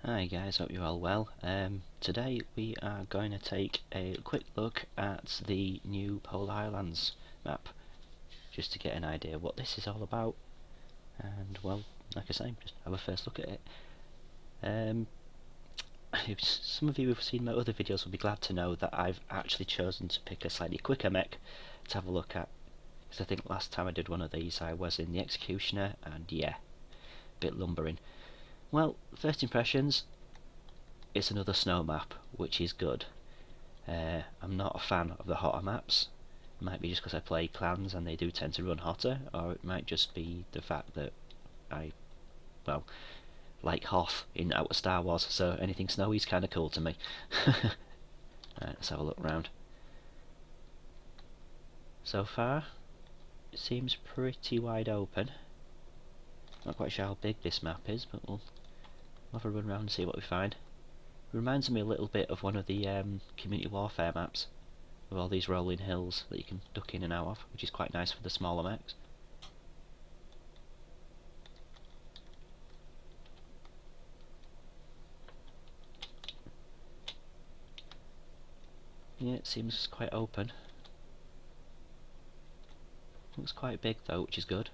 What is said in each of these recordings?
Hi guys, hope you're all well. Today we are going to take a quick look at the new Polar Highlands map, just to get an idea what this is all about, and well, like I say, just have a first look at it. If some of you who've seen my other videos will be glad to know that I've actually chosen to pick a slightly quicker mech to have a look at, because I think last time I did one of these I was in the Executioner, and yeah, a bit lumbering. Well, first impressions, it's another snow map, which is good. I'm not a fan of the hotter maps. It might be just because I play clans and they do tend to run hotter, or it might just be the fact that I, well, like Hoth in Outer Star Wars, so anything snowy is kind of cool to me. Right, let's have a look round. So far, it seems pretty wide open. Not quite sure how big this map is, but we'll have a run around and see what we find. It reminds me a little bit of one of the Community Warfare maps, with all these rolling hills that you can duck in and out of, which is quite nice for the smaller mechs. Yeah, it seems quite open. Looks quite big though, which is good.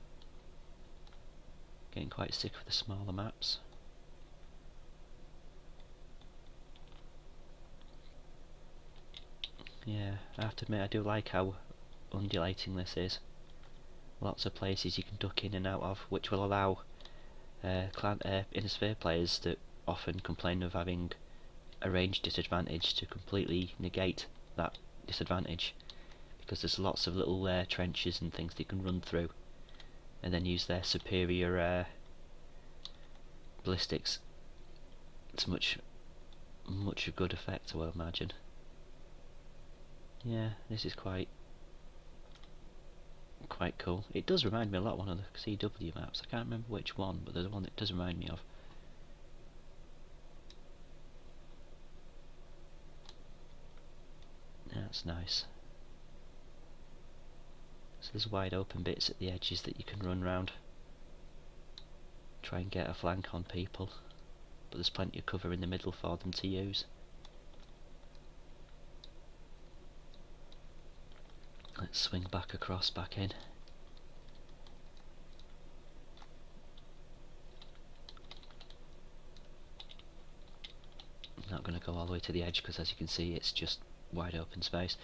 Getting quite sick of the smaller maps. Yeah, I have to admit I do like how undulating this is. Lots of places you can duck in and out of, which will allow Inner Sphere players that often complain of having a range disadvantage to completely negate that disadvantage, because there's lots of little trenches and things they can run through and then use their superior ballistics to much good effect, I would imagine. Yeah, this is quite cool. It does remind me a lot of one of the CW maps. I can't remember which one, but there's one that does remind me of. Yeah, that's nice. So there's wide open bits at the edges that you can run round. Try and get a flank on people, but there's plenty of cover in the middle for them to use. Let's swing back across, back in. I'm not going to go all the way to the edge because, as you can see, it's just wide open space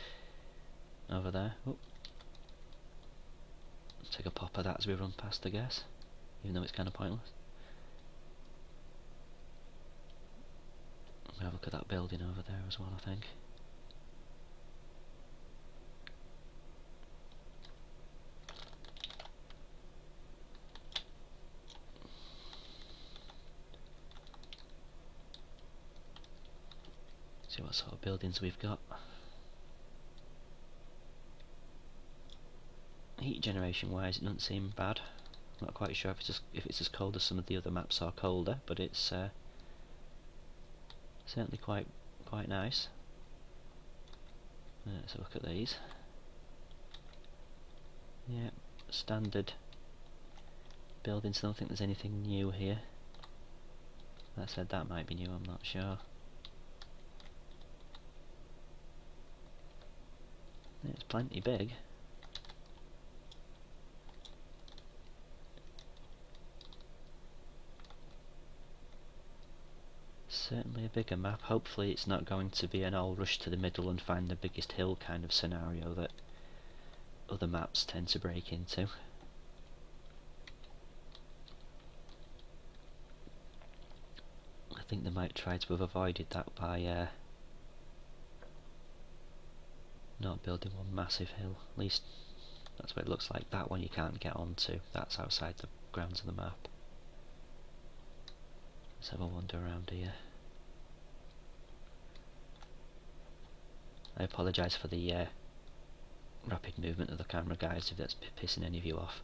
over there. Oh. Take a pop of that as we run past, I guess, even though it's kind of pointless. I'm going to have a look at that building over there as well, I think. See what sort of buildings we've got. Heat generation wise, it doesn't seem bad. I'm not quite sure if it's as cold as some of the other maps are colder, but it's certainly quite nice. Let's have a look at these. Yeah, standard buildings. I don't think there's anything new here. That said, that might be new, I'm not sure. It's plenty big. Certainly a bigger map. Hopefully it's not going to be an all rush to the middle and find the biggest hill kind of scenario that other maps tend to break into. I think they might try to have avoided that by not building one massive hill. At least that's what it looks like. That one you can't get onto. That's outside the grounds of the map. Let's have a wander around here. I apologise for the rapid movement of the camera, guys, if that's pissing any of you off.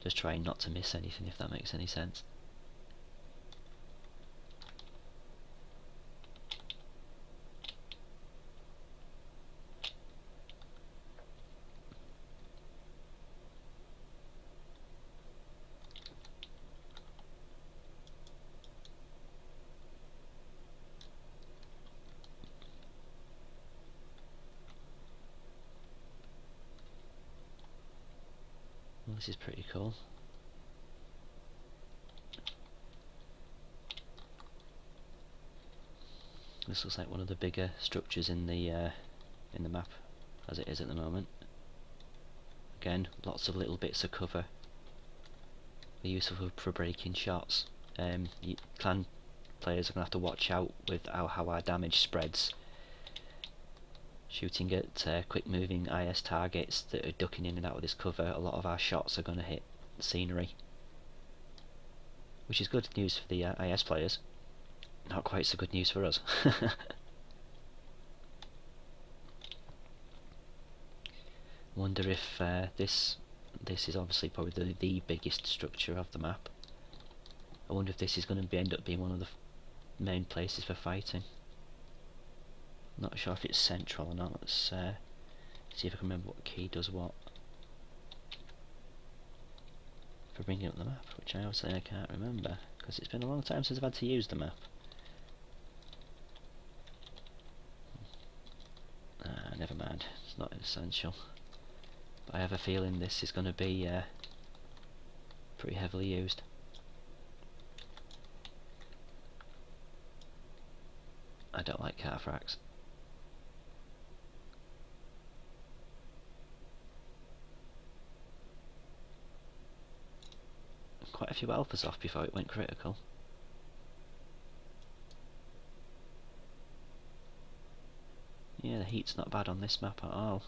Just trying not to miss anything, if that makes any sense. This is pretty cool. This looks like one of the bigger structures in the map, as it is at the moment. Again, lots of little bits of cover. They're useful for breaking shots. Clan players are going to have to watch out with how our damage spreads. Shooting at quick moving IS targets that are ducking in and out of this cover, a lot of our shots are going to hit scenery. Which is good news for the IS players. Not quite so good news for us. Wonder if this is obviously probably the biggest structure of the map. I wonder if this is going to end up being one of the main places for fighting. Not sure if it's central or not. Let's see if I can remember what key does what for bringing up the map, which I obviously can't remember because it's been a long time since I've had to use the map. Never mind, it's not essential. But I have a feeling this is going to be pretty heavily used. I don't like car fracks. Quite a few alphas off before it went critical. Yeah, the heat's not bad on this map at all.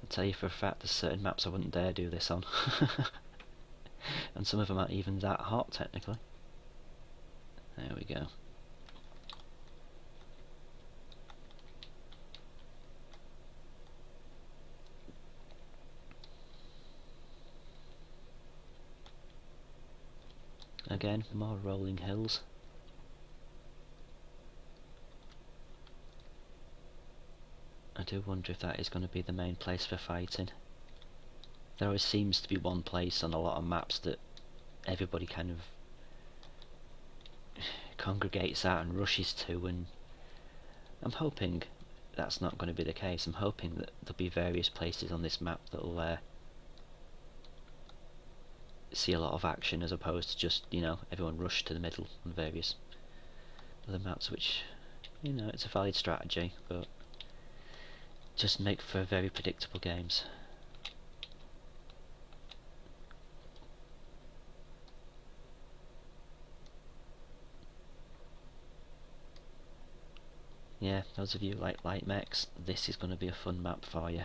I'll tell you for a fact there's certain maps I wouldn't dare do this on. And some of them aren't even that hot technically. There we go. Again, more rolling hills. I do wonder if that is going to be the main place for fighting. There always seems to be one place on a lot of maps that everybody kind of congregates at and rushes to, and I'm hoping that's not going to be the case. I'm hoping that there'll be various places on this map that'll see a lot of action as opposed to just, you know, everyone rush to the middle on various other maps, which, you know, it's a valid strategy, but just make for very predictable games. Yeah, those of you who like light mechs, this is going to be a fun map for you.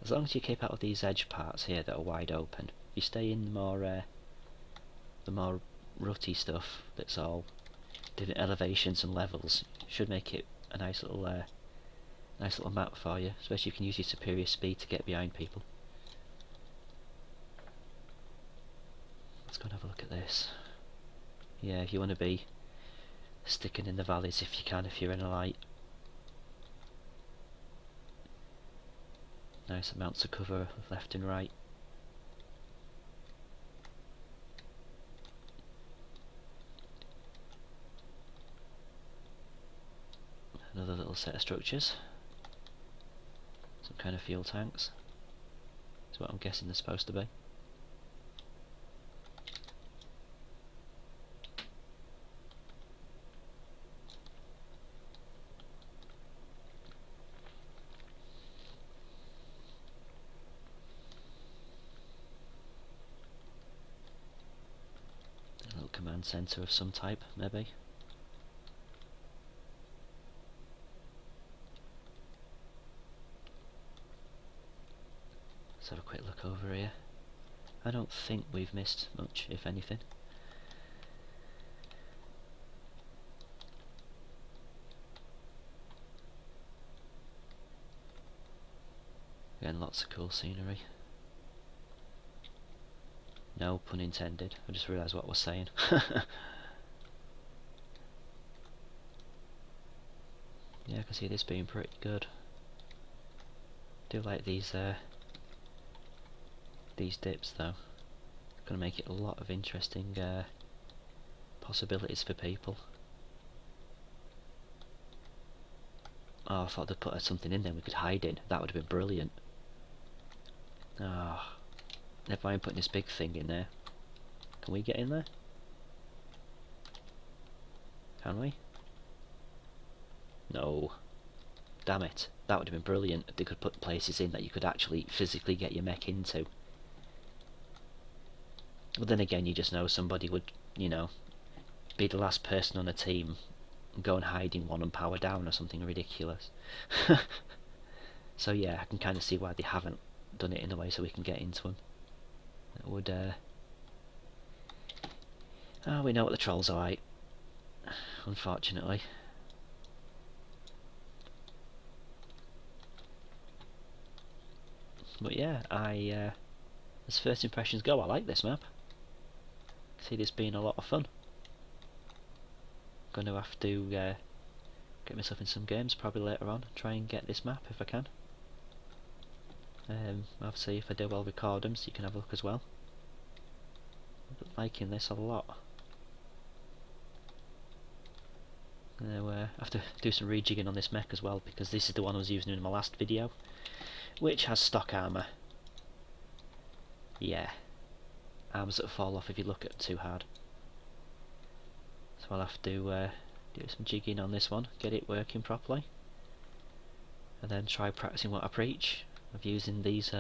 As long as you keep out of these edge parts here that are wide open. If you stay in the more rutty stuff that's all different elevations and levels, should make it a nice little map for you, especially if you can use your superior speed to get behind people. Let's go and have a look at this. Yeah, if you want to be sticking in the valleys if you can, if you're in a light. Nice amounts of cover left and right. Another little set of structures. Some kind of fuel tanks. That's what I'm guessing they're supposed to be. A little command centre of some type, maybe. Let's have a quick look over here. I don't think we've missed much, if anything. Again, lots of cool scenery. No pun intended, I just realised what I was saying. Yeah, I can see this being pretty good. Do like these dips though. Gonna make it a lot of interesting possibilities for people. Oh, I thought they'd put something in there we could hide in. That would have been brilliant. Ah, never mind putting this big thing in there. Can we get in there? Can we? No. Damn it. That would have been brilliant if they could put places in that you could actually physically get your mech into. But then again, you just know somebody would, you know, be the last person on a team and go and hide in one and power down or something ridiculous. So yeah, I can kind of see why they haven't done it in a way so we can get into them. It would, oh, we know what the trolls are like, unfortunately. But yeah, as first impressions go, I like this map. I see this being a lot of fun. Going to have to get myself in some games probably later on, try and get this map if I can. Obviously if I do, I'll record them so you can have a look as well. I'm liking this a lot. I have to do some rejigging on this mech as well, because this is the one I was using in my last video, which has stock armour. Yeah, arms that fall off if you look at it too hard. So I'll have to do some jigging on this one, get it working properly, and then try practicing what I preach of using these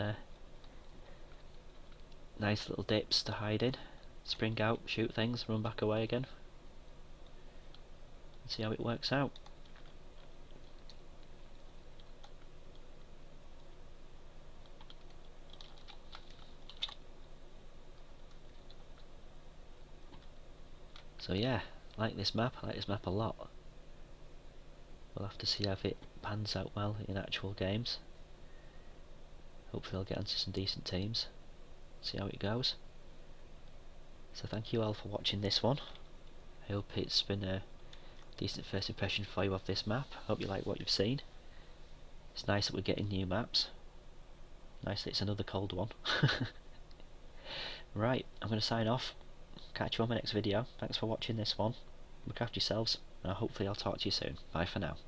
nice little dips to hide in, spring out, shoot things, run back away again, and see how it works out. So yeah, I like this map a lot. We'll have to see how it pans out well in actual games. Hopefully I'll get onto some decent teams, see how it goes. So thank you all for watching this one. I hope it's been a decent first impression for you of this map. Hope you like what you've seen. It's nice that we're getting new maps. Nice that it's another cold one. Right, I'm going to sign off. Catch you on my next video. Thanks for watching this one. Look after yourselves, and hopefully I'll talk to you soon. Bye for now.